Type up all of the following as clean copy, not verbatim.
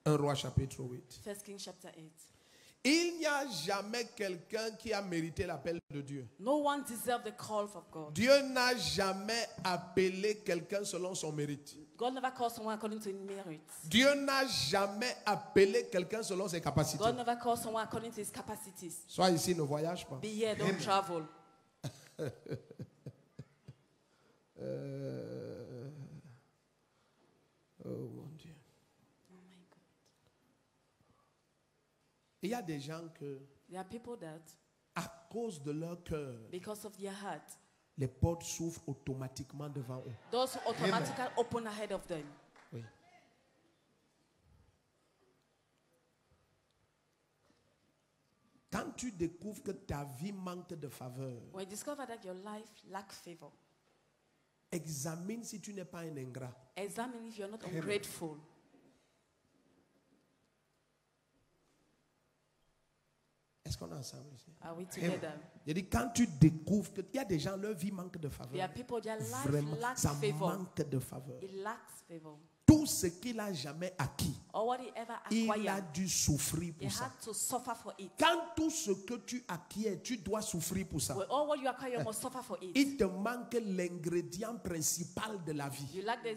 1 Roi chapitre 8. 1 Kings chapter 8. Il n'y a jamais quelqu'un qui a mérité l'appel de Dieu. No one deserves the call of God. Dieu n'a jamais appelé quelqu'un selon son mérite. God never calls someone according to his merit. Dieu n'a jamais appelé quelqu'un selon ses capacités. God never calls someone according to his capacities. Sois ici, ne voyage pas. Be here, don't travel. Oh mon Dieu. Oh my God. Il y a des gens que, There are people that, à cause de leur cœur, because of their heart, les portes s'ouvrent automatiquement devant eux. those who automatically open ahead of them. Oui. Quand tu découvres que ta vie manque de faveur, When you discover that your life lacks favor, examine si tu n'es pas un ingrat. examine if you're not ungrateful. Est-ce qu'on est ensemble ici? Are we together? Je dis, quand tu découvres qu'il y a des gens, leur vie manque de faveur. There are people, their life Vraiment, lacks ça favor. manque de faveur. It lacks favor. Tout ce qu'il a jamais acquis, Or what he ever il a acquired, dû souffrir he pour ça. had to suffer for it. Quand tout ce que tu acquiers, tu dois souffrir pour ça. Well, all what you acquire, you must suffer for it. Il te manque l'ingrédient principal de la vie. You lack the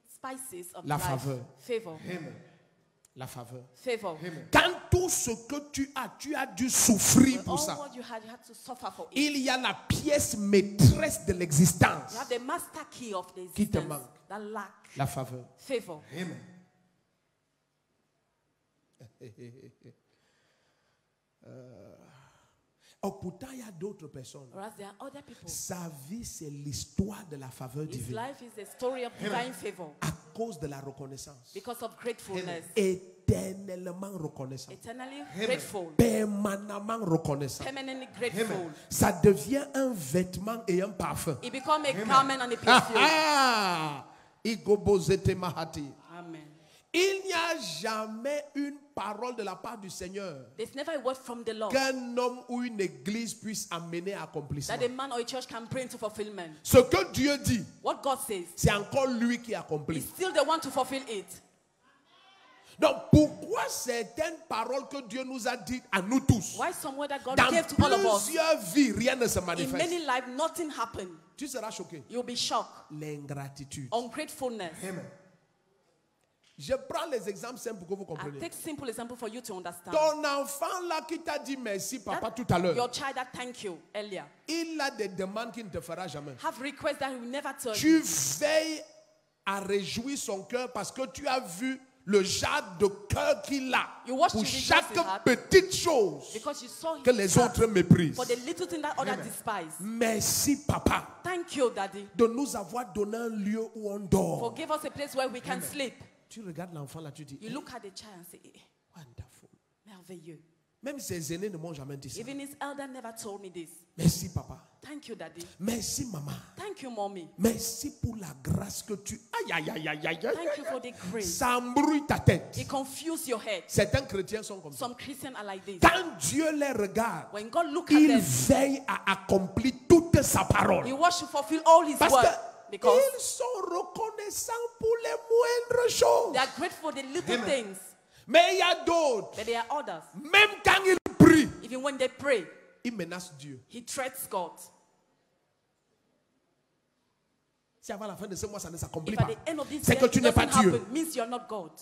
spices of La life. faveur. Favor. La faveur. Favor. Quand tout ce que tu as dû souffrir Well, pour all ça. what you had to suffer for it. Il y a la pièce maîtresse de l'existence. You have the master key of the Qui te existence manque? that lack La faveur. favor. Oh, pourtant, il y a d'autres personnes. Whereas there are other people. Sa vie, c'est l'histoire de la faveur His divine. life is the story of divine favor À cause de la reconnaissance. because of gratefulness. Éternellement reconnaissant. Eternally grateful. Permanemment reconnaissant. Permanently grateful. Ça devient un vêtement et un parfum. It becomes a garment and a perfume. Ah! Igobozete mahati. Amen. Il n'y a jamais une parole de la part du Seigneur There's never a word from the Lord qu'un homme ou une église puisse amener à accomplissement. that a man or a church can bring to fulfillment. Ce que Dieu dit, What God says, c'est encore lui qui He's accomplit. still the one to fulfill it. Donc pourquoi certaines paroles que Dieu nous a dites à nous tous, Why somewhere that God dans gave to all of us, plusieurs vies, rien ne se in manifeste? many lives, nothing happened. Tu seras choqué. You'll be shocked. L'ingratitude. Ungratefulness. Je prends les exemples simples pour que vous I compreniez. take simple example for you to understand. Ton enfant là qui t'a dit merci papa tout à l'heure, Your child that thank you earlier il a des demandes qu'il ne te fera jamais. have requests that he will never tell Tu you. veilles à réjouir son cœur parce que tu as vu le genre de cœur qu'il a You watch pour the videos chaque he had petite chose Because you saw him que les autres méprisent. for the little thing that others despise. Merci papa Thank you, Daddy. de nous avoir donné un lieu où on dort. For give us a place where we can sleep. Tu regardes l'enfant là, tu dis, You look at the child and say, eh, wonderful. merveilleux. Même ses aînés ne m'ont jamais dit ça. Even his elder never told me this. Merci papa. Thank you, Daddy. Merci maman. Thank you, Mommy. Merci pour la grâce que tu... Aïe, aïe, aïe, aïe, aïe, Thank aïe, you aïe. for the grace. Ça embrouille ta tête. It confuses your head. Certains chrétiens sont comme ça. Some Christians are like this. Quand Dieu les regarde, When God look at il them, veille à accomplir toute sa parole. He wants to fulfill all His Parce word. qu'ils Because sont reconnaissants pour les moindres choses. they are grateful for the little things. Mais il y a d'autres, But there are others. même quand ils prient, Even when they pray, ils menacent Dieu. He threats God. Si avant la fin de ce mois, ça ne s'accomplit If pas, at the end of this c'est year que it tu n'es pas doesn't Dieu. happen, means you're not God.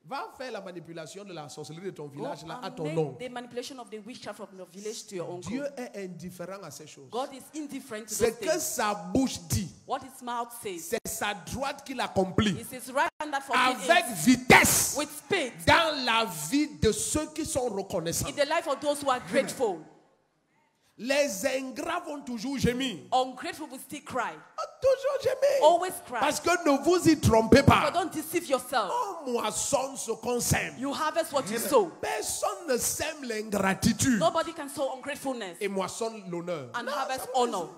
Va faire la manipulation de la sorcellerie de ton Go village là, à and ton make nom. the manipulation of the witchcraft from your village to your uncle. Dieu est indifférent à ces choses. God is indifferent to Ce those que things. sa bouche dit, What his mouth says. c'est sa droite qui l'accomplit It's his right hand that fulfills avec it vitesse with speed dans la vie de ceux qui sont reconnaissants. in the life of those who are grateful. Les ingrats vont toujours gémir. Ungrateful will still cry. Toujours gémir. Always cry. Parce que ne vous y trompez But pas. don't deceive yourself. On moissonne ce qu'on sème. You harvest what you sow. Personne ne sème l'ingratitude Nobody can sow ungratefulness et moissonne l'honneur. and Non, harvest ça va honor.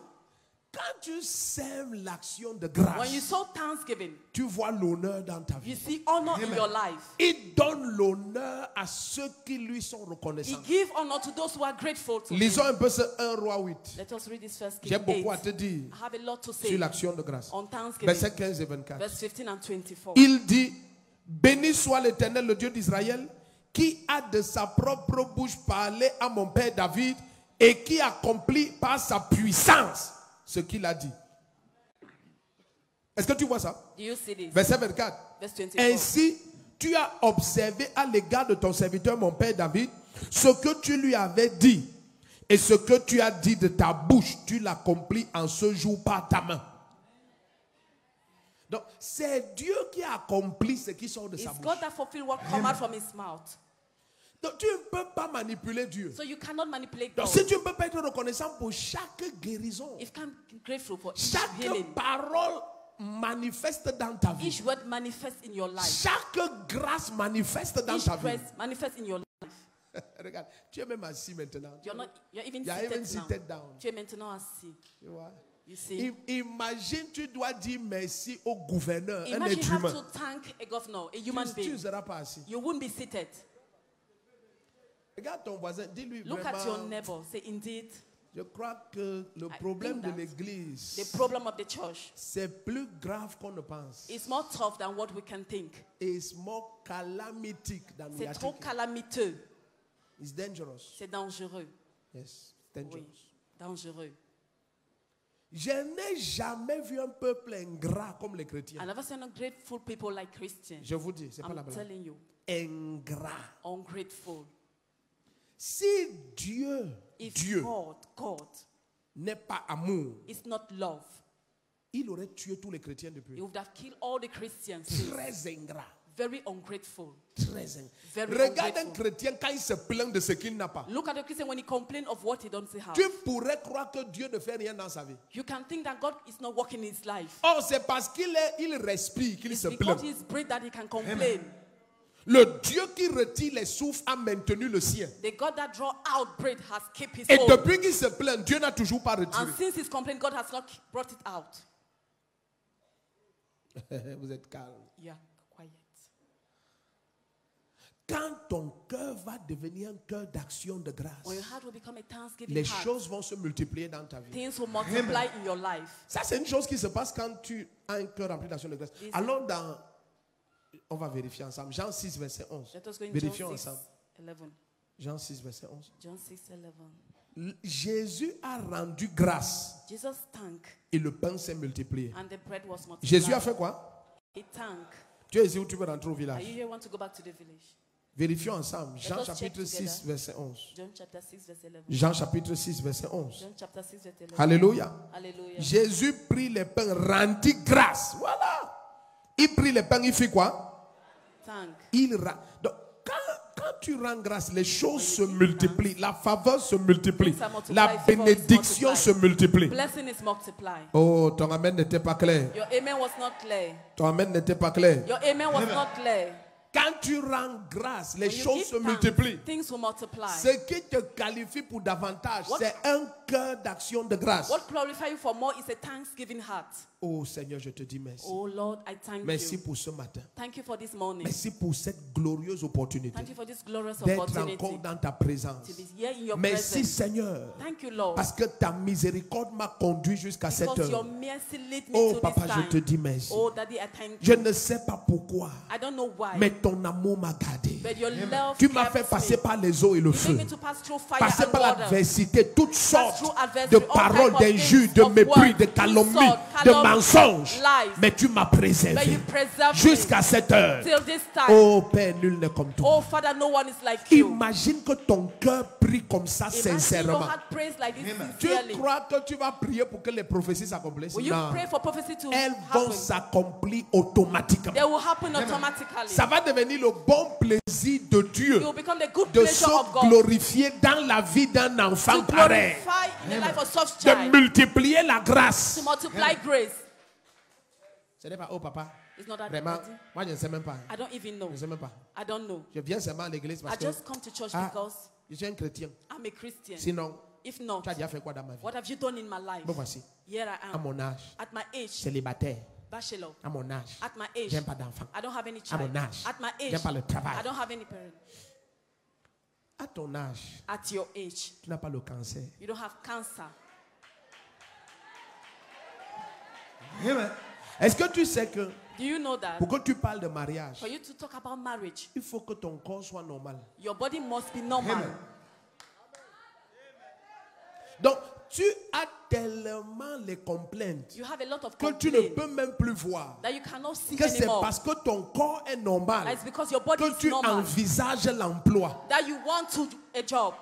Quand tu sèmes l'action de When you grâce, sow thanksgiving, tu vois l'honneur dans ta you vie. see honor in your life. Il donne l'honneur à ceux qui lui sont He reconnaissants. gives honor to those who are grateful to Lisons him. un peu ce 1 Roi 8. Let us read this first J'ai King beaucoup à 8. te dire I have a lot to say sur l'action de grâce. on thanksgiving. Versets 15 et 24. Verse 15 and 24. Il dit, béni soit l'Éternel, le Dieu d'Israël, qui a de sa propre bouche parlé à mon père David et qui accomplit par sa puissance ce qu'il a dit. Est-ce que tu vois ça? Do you see this? Verset 24. Verse 24. Ainsi, tu as observé à l'égard de ton serviteur, mon père David, ce que tu lui avais dit. Et ce que tu as dit de ta bouche, tu l'accomplis en ce jour par ta main. Donc, c'est Dieu qui accomplit ce qui sort de sa It's bouche. God that fulfills what come out from his mouth. Donc, tu ne peux pas manipuler Dieu. So you cannot manipulate Donc, God. si tu ne peux pas être reconnaissant pour chaque guérison, If you can't be grateful for each chaque healing, parole manifeste dans ta vie, each word manifests in your life. chaque grâce manifeste dans Each ta vie. praise manifests in your life. Regarde, tu es même assis maintenant. You're even You are even seated now. seated down. Tu es maintenant assis. Tu vois? You see? Imagine, tu dois dire merci au gouverneur, un Imagine être you have humain. to thank a governor, a human Tu ne being. seras pas assis. You wouldn't be seated. Regarde ton voisin, dis-lui Look at your vraiment, neighbor. Say, indeed, je crois que le problème de think that l'église, the problem of the church c'est plus grave qu'on ne pense. is more tough than what we can think. It's more calamity than we C'est are trop thinking. calamiteux. It's dangerous. C'est dangereux. Yes, dangerous. Oui, dangereux. Je n'ai jamais vu un peuple ingrat comme les chrétiens. I never seen ungrateful people like Christians. Je vous dis, c'est pas la I'm blague. telling you, Ingrat. ungrateful. Si Dieu, If Dieu God n'est pas amour, is not love, il aurait tué tous les chrétiens depuis. he would have killed all the Christians. Très ingrat. Very ungrateful. Très ingrat. Very Regarde un ungrateful. chrétien quand il se plaint de ce qu'il n'a pas. Look at the Christian when he complains of what he doesn't have. Tu pourrais croire que Dieu ne fait rien dans sa vie. You can think that God is not working in his life. Or, c'est parce il respire qu'il It's se plaint. because he's breath that he can complain. Le Dieu qui retire les souffles a maintenu le sien. The God that draw out breath has kept his Et own. depuis qu'il se plaint, Dieu n'a toujours pas And retiré. since he's complained, God has not brought it out. Vous êtes calme. Yeah, quiet. Quand ton cœur va devenir un cœur d'action de grâce, When your heart will become a thanksgiving les heart, choses vont se multiplier dans ta vie. things will multiply in your life. Ça, c'est une chose qui se passe quand tu as un cœur rempli d'action de grâce. Allons dans... On va vérifier ensemble. Jean 6, verset 11. Let us go in Vérifions John 6, ensemble. 11. Jean 6, verset 11. John 6, 11. Jésus a rendu grâce Jesus thanked, et le pain s'est multiplié. and the bread was multiplied. Jésus a fait quoi? He thanked. Tu es ici où tu veux rentrer au Are village? you here want to go back to the village? Vérifions ensemble. Jean us check chapitre 6, together. verset 11. John chapter 6, verse 11. Jean chapitre 6, verset 11. John chapter 6, verse 11. Alléluia. Hallelujah. Jésus prit les pains, rendit grâce. Voilà. Il prit les pains, il fait quoi? Thank. Donc, quand tu rends grâce, les choses se multiplient. La faveur se multiplie. Things are multiplied, La favor is bénédiction multiplied. se multiplie. Blessing is multiplied. Oh, ton amen n'était pas clair. Your amen was not clear. Ton amen n'était pas clair. Your amen was not clear. Quand tu rends grâce, les When you choses give se thanks, multiplient. things will multiply. Ce qui te qualifie pour davantage, What- c'est un cœur d'action de grâce. What glorifies you for more is a thanksgiving heart. Oh Seigneur, je te dis merci. Oh Lord, I thank Merci you. pour ce matin. Thank you for this morning. Merci pour cette glorieuse opportunité Thank you for this glorious d'être opportunity encore dans ta présence. to be here in your Merci presence. Seigneur, Thank you, Lord, parce que ta miséricorde m'a conduit jusqu'à cette because your heure. mercy lead me Oh to Papa, this je time. te dis merci. Oh Daddy, I thank Je you. ne sais pas pourquoi, I don't know why, mais ton amour m'a gardé. but your love Tu m'as kept fait passer me. par les eaux et le You feu. made me to pass through fire Passer and par water. l'adversité, toutes sortes through adversity, de all paroles, type of d'injures, things, de of mépris, words, de calomnies, insult, de calumny, mensonges. lies. Mais tu m'as But préservé you preserved jusqu'à me cette heure. till this time. Oh Père, nul n'est comme toi. Oh Father, no one is like you. Imagine que ton cœur prie comme ça Imagine your sincèrement. heart prays like this Tu sincerely. crois que tu vas prier pour que les prophéties s'accomplissent? Will you Non. pray for prophecy to Elles vont happen? s'accomplir automatiquement. They will happen automatically. Ça va devenir le bon plaisir de Dieu It will become the good de pleasure of se God glorifier dans la vie d'un enfant to pareil. glorify in the life of such De child, multiplier la grâce. to multiply grace. Ce n'est pas, oh papa, It's not that vraiment, daddy. moi je ne sais même pas. I don't even know. Je ne sais même pas. I don't know. Je viens seulement à l'église I parce que just come to church Ah. because je suis un chrétien. I'm a Christian. Sinon, If not, tu as déjà fait quoi dans ma vie? what have you done in my life? Me voici. Here I À am. mon âge, At my age, célibataire. bachelor. À mon âge, At my age, j'aime pas d'enfant. I don't have any À child. mon âge, At my age, j'aime pas le I travail. don't have any parent. À ton âge, At your age, tu n'as pas le cancer. you don't have cancer. Est-ce que tu sais que Do you know that pour que tu parles de mariage, for you to talk about marriage, il faut que ton corps soit normal. your body must be normal? Donc, tu as tellement les complaintes You have a lot of que tu ne complaints peux même plus voir that you cannot see que c'est anymore. parce que ton corps est normal It's because your body que is tu normal envisages l'emploi. that you want to do a job.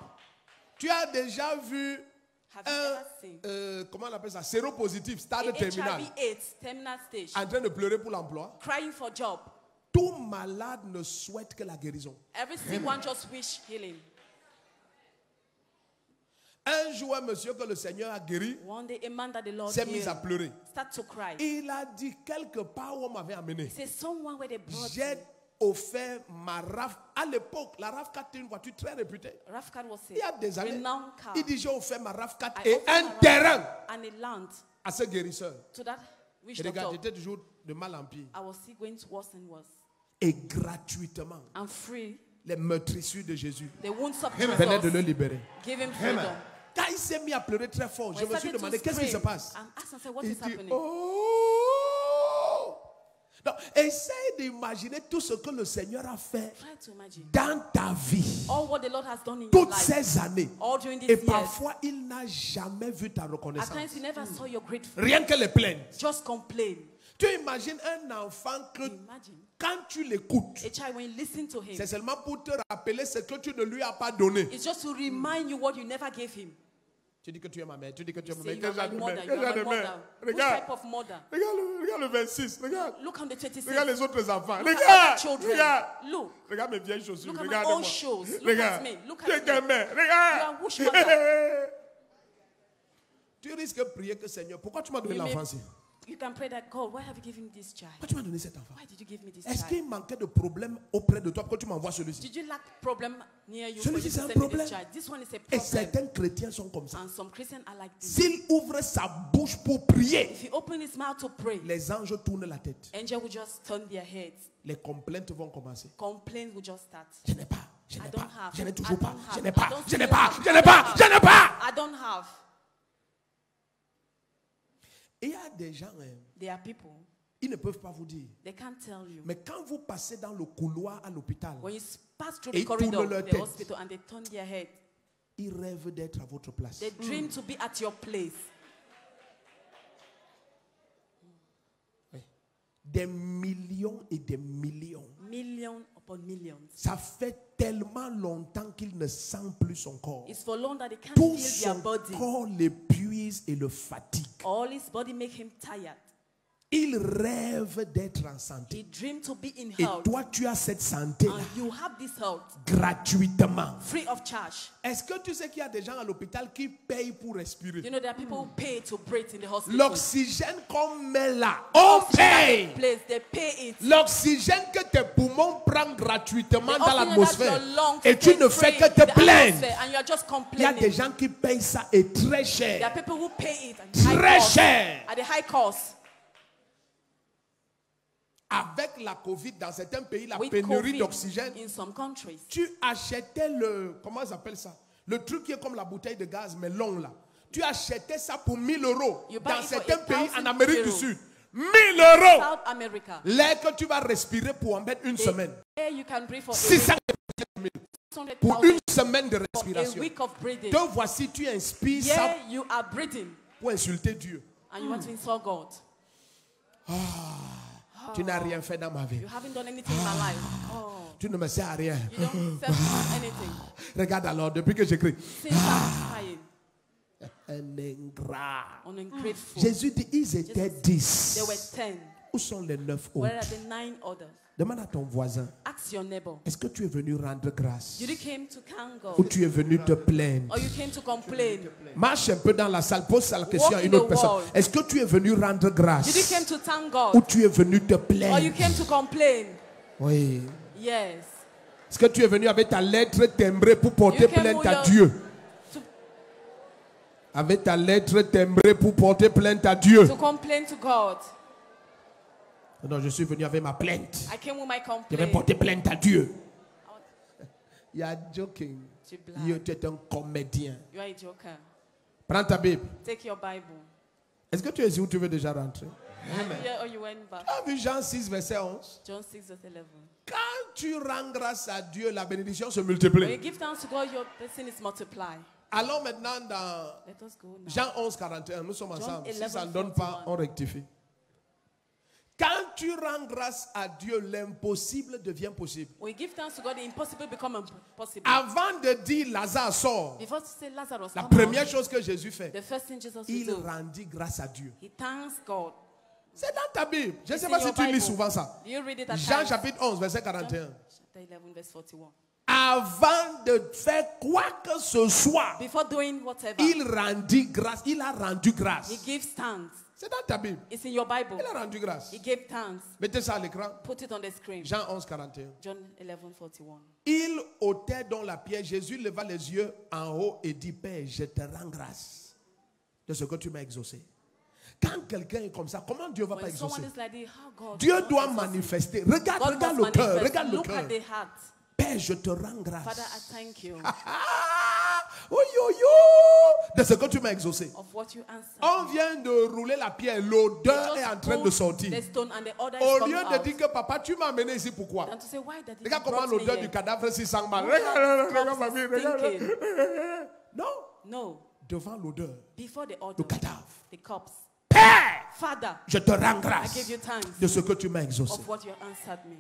Tu as déjà vu Have you ever seen comment on appelle ça, séropositif, stade a terminal, HIV/AIDS terminal stage en train de pleurer pour l'emploi? crying for job? Tout malade ne souhaite que la guérison. Every single one just wish healing. Un jour, un monsieur que le Seigneur a guéri One day, a man that the Lord s'est mis à healed pleurer. start to cry. Il a dit quelque part où on m'avait amené. Say someone where they brought J'ai me. offert ma RAV. À l'époque, la RAV4 était une voiture très réputée. RAV4 was Il y a des a années, renowned car il dit j'ai offert ma RAV4 I et offered un my RAV4 terrain and a land à ce guérisseur. to that witch Et regarde, doctor. j'étais toujours de mal en pire. I was still going to worse and worse. Et gratuitement, And free. les meurtrissures de Jésus The wounds of venaient de le Jesus libérer. give him freedom. Quand il s'est mis à pleurer très fort, When je he me suis started to demandé qu'est-ce qui se scream, passe. and asked himself, what Il is dit, happening? oh! Donc, essaye d'imaginer tout ce que le Seigneur a fait Try to imagine dans ta vie, all what the Lord has done in your toutes life. ces années. All during these Et years. parfois, il n'a jamais vu ta At reconnaissance. times you never saw your grateful. Rien que les plaintes. Just complain. Tu imagines un enfant que Imagine quand tu l'écoutes, a child when you listen to him. c'est seulement pour te rappeler ce que tu ne lui as pas donné. It's just to remind you what you never gave him. Tu dis que tu es ma mère, tu dis que tu es You ma say mère. you are Quel genre my de mother, mère? you Quel are genre my de mother. mère? Which Regarde, type of mother? regarde le 26, regarde. Look on the 26. Regarde les autres enfants. Look at Regarde, other children. regarde. Look. Regarde mes vieilles chaussures. Look at my Regarde-moi. old shoes. Look Regarde. at me. Look Tu es at quelle me. mère? You Regarde. are which mother? Tu risques de prier que Seigneur, pourquoi tu m'as donné You may- l'enfant ici? You can pray that, God, why have you given me this child? Pourquoi tu m'as donné cet enfant? Why did you give me this Est-ce child? qu'il manquait de problèmes auprès de toi pour que tu m'envoies celui-ci? Did you lack problem near you for Celui-ci, you to c'est un send me problème. this child? This one is a Et problem. certains chrétiens sont comme ça. And some Christians are like this. S'il ouvre sa bouche pour prier, If he open his mouth to pray, les anges tournent la tête. angels will just turn their heads. Les complaintes vont commencer. Complaints will just start. Je n'ai pas, je I n'ai don't pas, have. je n'ai I toujours pas, don't je have. n'ai I pas, don't je n'ai still pas, have. je I n'ai don't pas, have. je n'ai pas. I don't have. Et il y a des gens, There are people, ils ne peuvent pas vous dire. they can't tell you. Mais quand vous passez dans le couloir à l'hôpital, When you pass through Et the ils corridor tournent of leur the tête. hospital and they turn their head, ils rêvent d'être à votre place. they dream to be at your place. Oui. Des millions et des millions. Millions upon millions. Ça fait tellement longtemps qu'il ne sent plus son corps. It's for long that they can't Tout feel their son body. corps l'épuise et le fatigue. All his body make him tired. Il rêve d'être en santé. He dream to be in Et health. toi, tu as cette santé-là And you have this health gratuitement. free of charge. Est-ce que tu sais qu'il y a des gens à l'hôpital qui payent pour respirer? You know, there are people who pay to breathe in the hospital. L'oxygène qu'on met là, on paye. Place, they pay it. L'oxygène que tes poumons prennent gratuitement The dans oxygen l'atmosphère. that your lungs Et tu take ne fais free que in te the plaindre. atmosphere, and you are just Il y a des complaining. gens qui payent ça et très There are cher. people who pay it at Très high cost. cher. At the high cost. Avec la Covid, dans certains pays, la With pénurie COVID d'oxygène, in some countries. tu achetais le, comment ça s'appelle ça? Le truc qui est comme la bouteille de gaz, mais long là. Tu achetais ça pour 1 000 euros. You buy Dans it for certains pays 8,000 en Amérique du euros. Sud. 1 000 euros. South America. L'air que tu vas respirer pour en mettre une semaine. There you can breathe for 600 pour 600,000 une semaine de for a respiration. week of breathing. Te voici, tu inspires ça Yeah, you are breathing pour insulter Dieu. and you want to insult God. Tu n'as rien fait dans ma vie. You haven't done anything in my life. Oh, Tu ne me sers à rien. you don't serve anything. Regarde alors, depuis que j'écris. Since I'm crying, Un ingrat. ungrateful. Jésus dit, ils étaient 10. There were 10. Où sont les 9 Where are autres? the 9 others? Demande à ton voisin, Ask your neighbor. est-ce que tu es venu rendre grâce? Did you came to thank Ou God? tu es venu te plaindre? Or you came to complain? Marche un peu dans la salle, pose la question Walk à in une the autre personne. world. Est-ce que tu es venu rendre grâce? Did you came to thank Ou God? tu es venu te Or you plaindre? came to complain? Oui. Yes. Est-ce que tu es venu avec ta lettre timbrée pour porter You came plainte with à your- Dieu? avec ta lettre timbrée pour porter plainte à Dieu. To complain to God. Non, je suis venu avec ma plainte. I came with my Je vais complaint. porter plainte à Dieu. You are joking. Tu Tu blagues. es un comédien. You are a joker. Prends ta Bible. Take your Bible. Est-ce que tu es ici ou tu veux déjà rentrer? Yeah, or you went back. Tu as vu Jean 6, verset 11? John 6 verse 11. Quand tu rends grâce à Dieu, la bénédiction se When you multiplie. give thanks to God, your blessing is multiplied. Allons maintenant dans Let us go now. Jean 11, 41. Nous sommes John ensemble. Si 11, ça ne donne pas, 41. on rectifie. Quand tu rends grâce à Dieu, l'impossible devient possible. When you give thanks to God, the impossible become possible. Avant de dire Lazare sort, Before to say Lazarus, la come première out, chose que Jésus fait, the first thing Jesus will il do, rendit grâce à Dieu. he thanks God. C'est dans ta Bible. Je ne It's sais in pas si your tu lis Bible. souvent ça. Do you read it at Jean times? chapitre 11, verset 41. Chapter 11 verse 41. Avant de faire quoi que ce soit, Before doing whatever, il rendit grâce. Il a rendu grâce. he gives thanks. C'est dans ta Bible. It's in your Bible. Il a rendu grâce. He gave thanks. Mettez ça à l'écran. Put it on the screen. Jean 11, 41. John 11 41. Il ôtait donc la pierre. Jésus leva les yeux en haut et dit, Père, je te rends grâce de ce que tu m'as exaucé. Quand quelqu'un est comme ça, comment Dieu va pas When someone exaucer? is like this, how God Dieu will doit exauce him. manifester. Regarde, God regarde must le cœur. manifest. Regarde le Look at cœur. the heart. Père, je te rends grâce. Father, I thank you Oh, yo, yo, de ce que tu m'as exaucé. of what you answered. On vient de rouler la pierre. L'odeur est en train de sortir. The stone and the order is Au coming lieu de out. dire que papa, tu m'as amené ici pourquoi? And to say, why that Regarde comment l'odeur du cadavre s'y sent mal. Who Regarde, has regarde, ma vie, regarde. thinking? Non, No. devant l'odeur, Before the le order, cadavre. the corpse. Père, Father, je te rends I grâce give you thanks de ce que tu m'as exaucé. of what you answered me.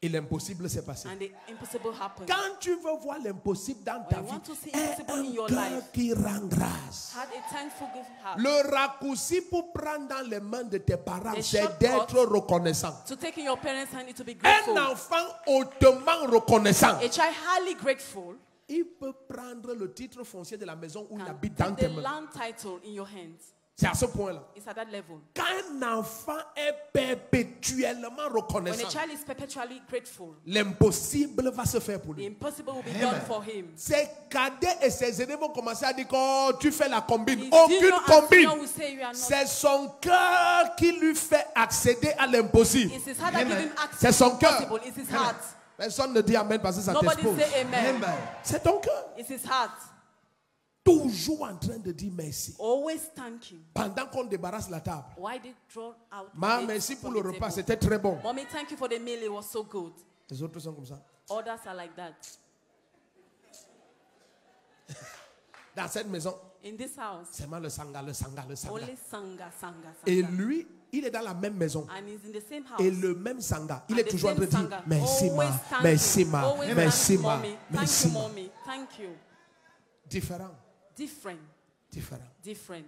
Et l'impossible s'est passé. And the impossible happened. Quand tu veux voir l'impossible dans ta When you vie, want to see aie impossible in un your cœur life, qui rend grâce. had a thankful good heart. Le raccourci pour prendre dans les mains de tes parents, The c'est shortcut d'être reconnaissant. To take in your parents' hand is to be Un grateful. enfant hautement reconnaissant, A child highly grateful il peut prendre le titre foncier de la maison où il can habite dans take tes the mains. land title in your hands. C'est à ce point-là. It's at that level. Quand un enfant est perpétuellement When a reconnaissant, child is perpetually grateful, l'impossible va se faire pour the lui. impossible will be done for him. Ses cadets et ses aînés vont commencer à dire que oh, tu fais la combine. His Aucune junior and combine. senior will say you are not. C'est son cœur qui lui fait accéder à l'impossible. It's his heart that gives him C'est access son to cœur. impossible. It's his heart. Personne ne dit amen parce que ça Nobody t'expose. say amen. C'est ton cœur. It's his heart. Toujours en train de dire merci. Always thank you. Pendant qu'on débarrasse la table. Why did draw out? Ma, the merci from pour the le repas, table? c'était très bon. Mommy, thank you for the meal. It was so good. Les autres sont comme ça. Others are like that. Dans cette maison, In this house, c'est le sanga, le sanga, le sanga. only sanga. Et lui, il est dans la même maison. And he's in the same house. Et le même sanga, il And est the toujours en train same de dire sanga. merci Always ma, thank merci you. ma, Always merci thank you, ma, mommy. merci Thank you, ma. mommy. Thank you. Différent, Different. différent. Different.